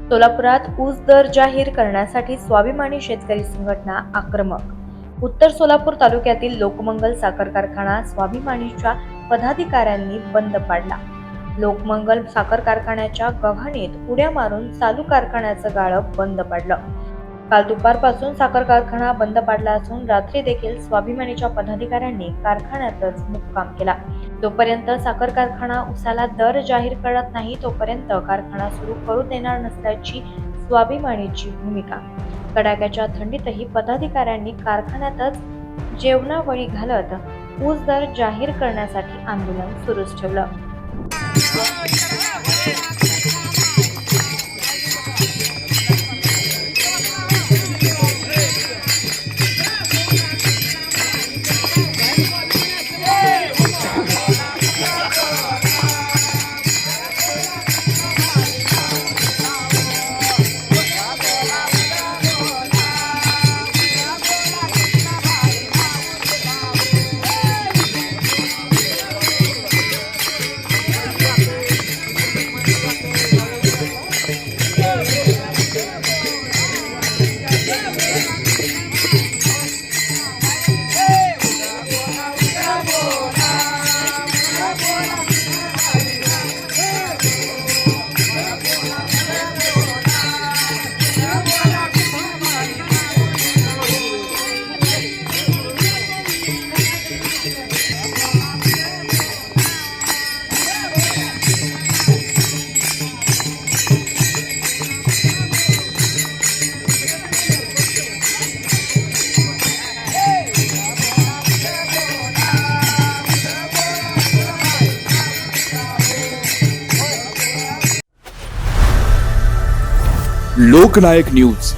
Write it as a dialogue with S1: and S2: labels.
S1: सोलापुरात ऊस दर जाहीर करण्यासाठी स्वाभिमानी शेतकरी संघटना आक्रमक। उत्तर सोलापूर तालुक्यातील लोकमंगल साखर कारखाना स्वाभिमानीच्या पदाधिकाऱ्यांनी बंद पाडला। लोकमंगल साखर कारखान्याच्या गव्हाणीत उड्या मारून चालू कारखान्याचं गाळप बंद पाडलं। काल दुपारपासून साखर कारखाना बंद पाडला असून रात्री देखील स्वाभिमानीच्या पदाधिकाऱ्यांनी कारखान्यातच मुक्काम केला। जोपर्यंत साखर कारखाना उसाला दर जाहीर करत नाही तोपर्यंत कारखाना सुरू करू देणार नसल्याची स्वाभिमानीची भूमिका। कडाक्याच्या थंडीतही पदाधिकाऱ्यांनी कारखान्यातच जेवणावळी घालत ऊस दर जाहीर करण्यासाठी आंदोलन सुरूच ठेवलं।
S2: लोकनायक न्यूज